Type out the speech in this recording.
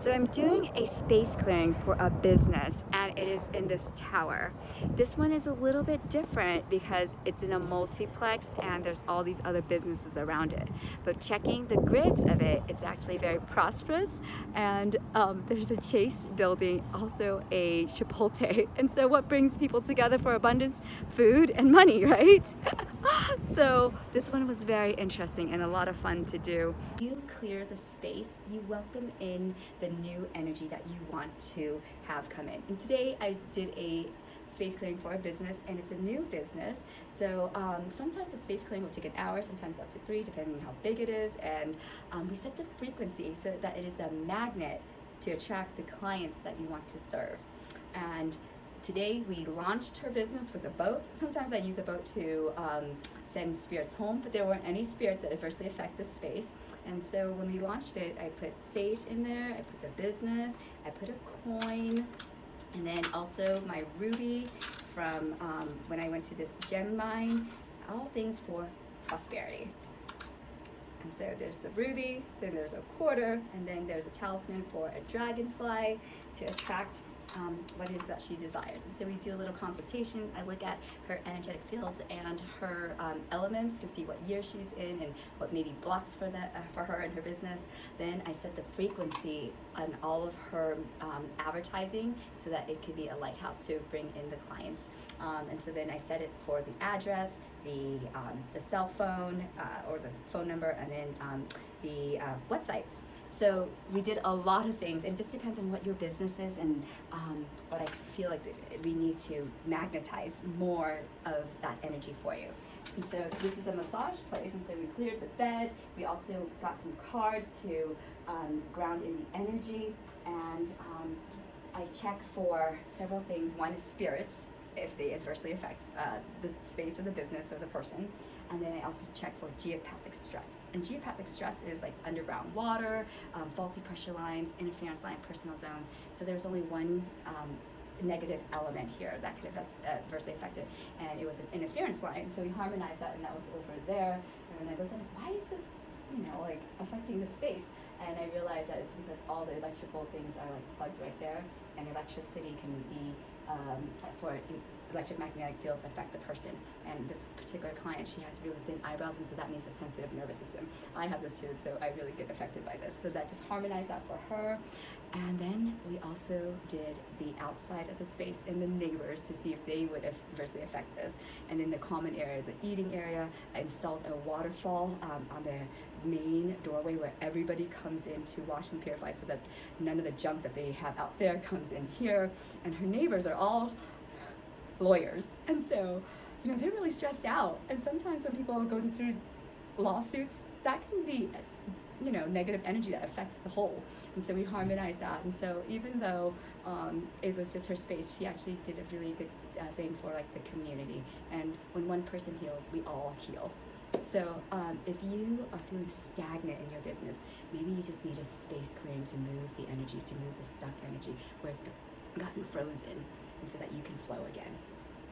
So I'm doing a space clearing for a business, and it is in this tower. This one is a little bit different because it's in a multiplex and there's all these other businesses around it. But checking the grids of it, it's actually very prosperous, and there's a Chase building, also a Chipotle. And so what brings people together for abundance? Food and money, right? So this one was very interesting and a lot of fun to do. You clear the space, you welcome in the new energy that you want to have come in. And today I did a space clearing for a business, and it's a new business. So sometimes the space clearing will take an hour, sometimes up to 3, depending on how big it is. And we set the frequency so that it is a magnet to attract the clients that you want to serve. And today we launched her business with a boat. Sometimes I use a boat to send spirits home, but there weren't any spirits that adversely affect the space. And so when we launched it, I put sage in there, I put the business, I put a coin, and then also my ruby from when I went to this gem mine, all things for prosperity. And so there's the ruby, then there's a quarter, and then there's a talisman for a dragonfly to attract what it is that she desires. And so we do a little consultation. I look at her energetic fields and her elements to see what year she's in and what maybe blocks for that for her and her business. Then I set the frequency on all of her advertising so that it could be a lighthouse to bring in the clients. And so then I set it for the address, the cell phone or the phone number, and then the website. So we did a lot of things. It just depends on what your business is and what I feel like we need to magnetize more of that energy for you. And so this is a massage place, and so we cleared the bed. We also got some cards to ground in the energy, and I check for several things. One is spirits, if they adversely affect the space or the business or the person. And then I also check for geopathic stress. And geopathic stress is like underground water, faulty pressure lines, interference line, personal zones. So there's only one negative element here that could adversely affect it. And it was an interference line. So we harmonized that, and that was over there. And when I looked at it, why is this, like affecting the space? And I realized that it's because all the electrical things are like plugged right there, and electricity can be for electromagnetic fields affect the person. And this particular client, she has really thin eyebrows, and so that means a sensitive nervous system. I have this too, so I really get affected by this. So that just harmonized that for her. And then we also did the outside of the space and the neighbors to see if they would adversely affect this. And then the common area, the eating area, I installed a waterfall on the main doorway where everybody comes in to wash and purify, so that none of the junk that they have out there comes in here. And her neighbors are all lawyers, and so they're really stressed out, and sometimes when people are going through lawsuits, that can be negative energy that affects the whole. And so we harmonized that. And so even though it was just her space, she actually did a really good thing for like the community. And when one person heals, we all heal. So if you are feeling stagnant in your business, maybe you just need a space clearing to move the energy, to move the stuck energy where it's gotten frozen, and so that you can flow again.